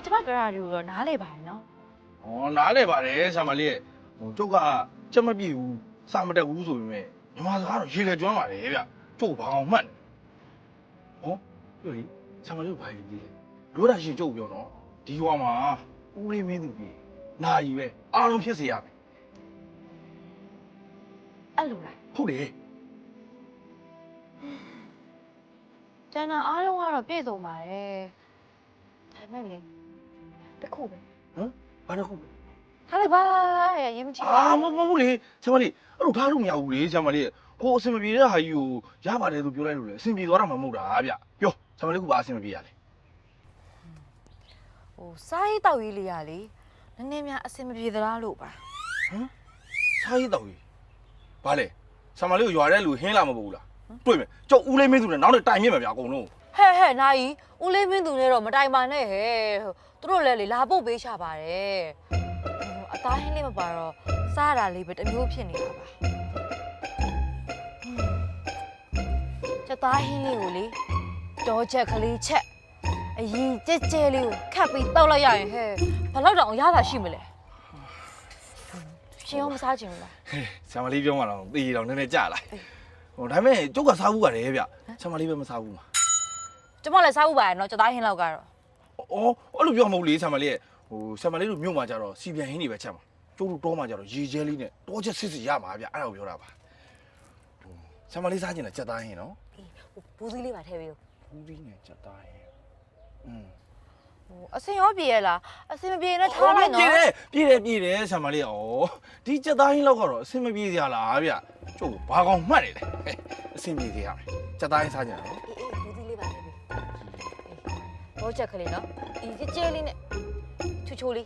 ကျမပြောတာတွေကိုတော့နားလေပါတယ်နော် ။ဩနားလဲပါတယ်ဆာမလေးရဲ့ဟိုကျုပ်ကချက်မပြည့်ဘူးစာမတက်ဘူးဆိုပေမဲ့ညီမစကားတော့ရေလေကျွမ်းပါတယ်ဗျ။ကျုပ်ဘာအောင်မှတ်နေ။ဟောပြောလေဆာမလေးကိုဘာကြီးလဲ။လို့တာရှင်ကျုပ်ပြောတော့ဒီဟွာမှာဦးလေးမင်းသူကြီးနာယီပဲအားလုံးဖြစ်စေရမယ် အဲ့လိုလား ။ဟုတ်တယ် ကျန်တာအားလုံးကတော့ပြည့်စုံပါတယ်ဒါပေမဲ့လေတစ်ခုပဲ ။ဟမ်ဘာလို့ခု ထားလိုက်ပါရဲ့ရင်မကြည့် အာမဟုတ်လေဆာမလေးအဲ့လိုထားလို့မရဘူးလေဆာမလေးကိုအဆင်မပြေတဲ့ဟာကြီးကိုရပါတယ်လို့ပြောလိုက်လို့လေအဆင်ပြေသွားတာမှမဟုတ်တာဗျ။ပြောဆာမလေးကဘာအဆင်မပြေရလဲ ဟိုစားရေးတောက်ရေးလေးရလေနည်းနည်းများအဆင်မပြေသလားလို့ပါ ။ဟမ်စားရေးတော့ကြီးဘာလဲဆာမလေးကိုရွာတဲ့လူဟင်းလာမပို့ဘူးလားတွေ့မယ်ကျုပ်ဦးလေးမင်းသူနဲ့နောက်နဲ့တိုင်မြင့်မယ်ဗျာအကုန်လုံး ဟဲ့နာယီဦးလေးမင်းသူနဲ့တော့မတိုင်ပါနဲ့ဟဲ့သူတို့လည်းလေလာပုတ်ပေးချပါတယ်အသားဟင်းလေးမပါတော့စားရတာလေးပဲတစ်မျိုးဖြစ်နေတာပါကျသားဟင်းလေးကိုလေတောချက်ကလေးချက်အရင်ကြဲကြဲလေးကိုခတ်ပြီးတောက်လိုက်ရရင်ဟဲ့ဘယ်လောက်တောင်ရတာရှိမလဲရှင်ရောမစားချင်ဘူးလား ဟဲ့ဆာမလေးပြောမှတော့တေးတော့နည်းနည်းကြာလာဟိုဒါပေမဲ့ကျုပ်ကစားဘူးပါတယ်ဗျဆာမလေးပဲမစားဘူးမှာ ကျမလည်းစားဖို့ပါရနော်ကျသားဟင်းလောက်ကတော့ အော်အဲ့လိုပြောမဟုတ်လေဆာမလေးရဲ့ဟိုဆာမလေးတို့မြို့မှာကြတော့စီပြန်ဟင်းတွေပဲချက်မှာကျုပ်တို့တောမှာကြတော့ရေကျဲလေးနဲ့တောချက်စစ်စစ်ရမှာဗျအဲ့ဒါကိုပြောတာပါဆာမလေးစားကျင်တာကြက်သားဟင်းနော် အေးဘူးသီးလေးပါထည့်ပေးဦး ဘူးသီးနဲ့ကြက်သားဟင်းဟွန်း အစင်ရောပြေရလားအစင်မပြေနဲ့ထားလိုက်နော် ပြေတယ်ဆာမလေးဩဒီကြက်သားဟင်းလောက်ကတော့အဆင်မပြေစရာလားဗျကျုပ်ဘာကောင်မှတ်နေလဲအဆင်ပြေစေရမယ်ကြက်သားဟင်းစားကြတယ်နော် အေးဘူးသီးလေးပါထည့်ပေးဘောချက်ကလေးနော်အေးကြဲကြဲလေးနဲ့ချိုချိုလေး